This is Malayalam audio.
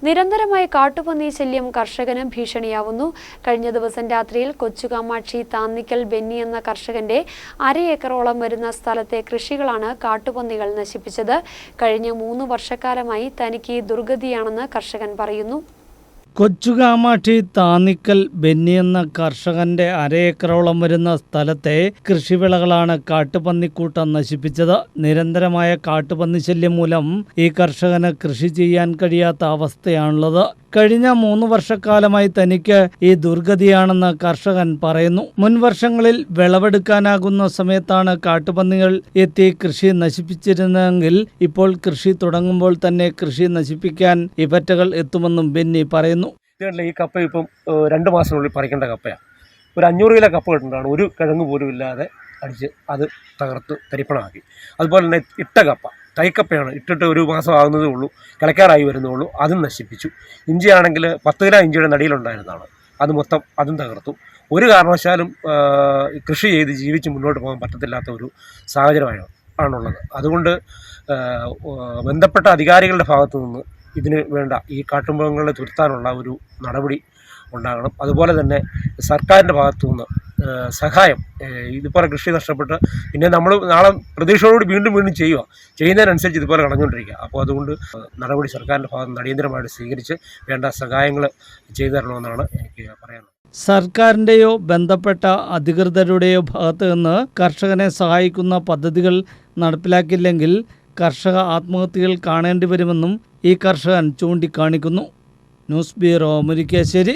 നിരന്തരമായ കാട്ടുപന്നി ശല്യം കർഷകന് ഭീഷണിയാവുന്നു. കഴിഞ്ഞ ദിവസം രാത്രിയിൽ കൊച്ചുകാമാക്ഷി താന്നിക്കൽ ബെന്നി എന്ന കർഷകന്റെ 1/2 ഏക്കറോളം വരുന്ന സ്ഥലത്തെ കൃഷികളാണ് കാട്ടുപന്നികൾ നശിപ്പിച്ചത്. കഴിഞ്ഞ 3 വർഷക്കാലമായി തനിക്ക് ദുർഗതിയാണെന്ന് കർഷകൻ പറയുന്നു. കൊച്ചുകാമാക്ഷി താന്നിക്കൽ ബെന്നി എന്ന കർഷകന്റെ 1/2 ഏക്കറോളം വരുന്ന സ്ഥലത്തെ കൃഷിവിളകളാണ് കാട്ടുപന്നിക്കൂട്ടം നശിപ്പിച്ചത്. നിരന്തരമായ കാട്ടുപന്നി ശല്യം മൂലം ഈ കർഷകന് കൃഷി ചെയ്യാൻ കഴിയാത്ത അവസ്ഥയാണുള്ളത്. കഴിഞ്ഞ 3 വർഷക്കാലമായി തനിക്ക് ഈ ദുർഗതിയാണെന്ന് കർഷകൻ പറയുന്നു. മുൻ വർഷങ്ങളിൽ വിളവെടുക്കാനാകുന്ന സമയത്താണ് കാട്ടുപന്നികൾ എത്തി കൃഷി നശിപ്പിച്ചിരുന്നതെങ്കിൽ ഇപ്പോൾ കൃഷി തുടങ്ങുമ്പോൾ തന്നെ കൃഷി നശിപ്പിക്കാൻ ഇവറ്റകൾ എത്തുമെന്നും ബെന്നി പറയുന്നു. ഈ കപ്പ ഇപ്പം 2 മാസത്തിനുള്ളിൽ പറിക്കേണ്ട കപ്പയാണ്. ഒരു 500 കിലോ കപ്പ കിട്ടുന്നതാണ്. ഒരു കിഴങ്ങ് പോലും ഇല്ലാതെ അടിച്ച് അത് തകർത്ത് തരിപ്പണമാക്കി. അതുപോലെ തന്നെ ഇട്ട കപ്പ, തൈക്കപ്പയാണ്, ഇട്ടിട്ട് 1 മാസം ആകുന്നതേ ഉള്ളൂ, കിളക്കാറായി വരുന്നേ ഉള്ളൂ, അതും നശിപ്പിച്ചു. ഇഞ്ചിയാണെങ്കിൽ 10 കിലോ ഇഞ്ചിയുടെ നടിയിലുണ്ടായിരുന്നതാണ്, അത് മൊത്തം അതും തകർത്തു. ഒരു കാരണവശാലും കൃഷി ചെയ്ത് ജീവിച്ച് മുന്നോട്ട് പോകാൻ പറ്റത്തില്ലാത്ത ഒരു സാഹചര്യമാണുള്ളത്. അതുകൊണ്ട് ബന്ധപ്പെട്ട അധികാരികളുടെ ഭാഗത്തു നിന്ന് ഇതിന് വേണ്ട ഈ കാട്ടുമൃഗങ്ങളെ തുരത്താനുള്ള ഒരു നടപടി ഉണ്ടാകണം. അതുപോലെ തന്നെ സർക്കാരിൻ്റെ ഭാഗത്തു നിന്ന് സഹായം, ഇതുപോലെ കൃഷി നഷ്ടപ്പെട്ട് പിന്നെ നമ്മൾ നാളെ പ്രതീക്ഷയോടുകൂടി വീണ്ടും ചെയ്യുന്നതിനനുസരിച്ച് ഇതുപോലെ കളഞ്ഞുകൊണ്ടിരിക്കുക. അപ്പോൾ അതുകൊണ്ട് നടപടി സർക്കാരിൻ്റെ ഭാഗത്ത് നിന്ന് അടിയന്തരമായിട്ട് സ്വീകരിച്ച് വേണ്ട സഹായങ്ങൾ ചെയ്തു തരണമെന്നാണ് എനിക്ക് പറയാനുള്ളത്. സർക്കാരിൻ്റെയോ ബന്ധപ്പെട്ട അധികൃതരുടെയോ ഭാഗത്ത് നിന്ന് കർഷകനെ സഹായിക്കുന്ന പദ്ധതികൾ നടപ്പിലാക്കിയില്ലെങ്കിൽ കർഷക ആത്മഹത്യകൾ കാണേണ്ടി വരുമെന്നും ഈ കർഷകൻ ചൂണ്ടിക്കാണിക്കുന്നു. News bureau, Murickassery.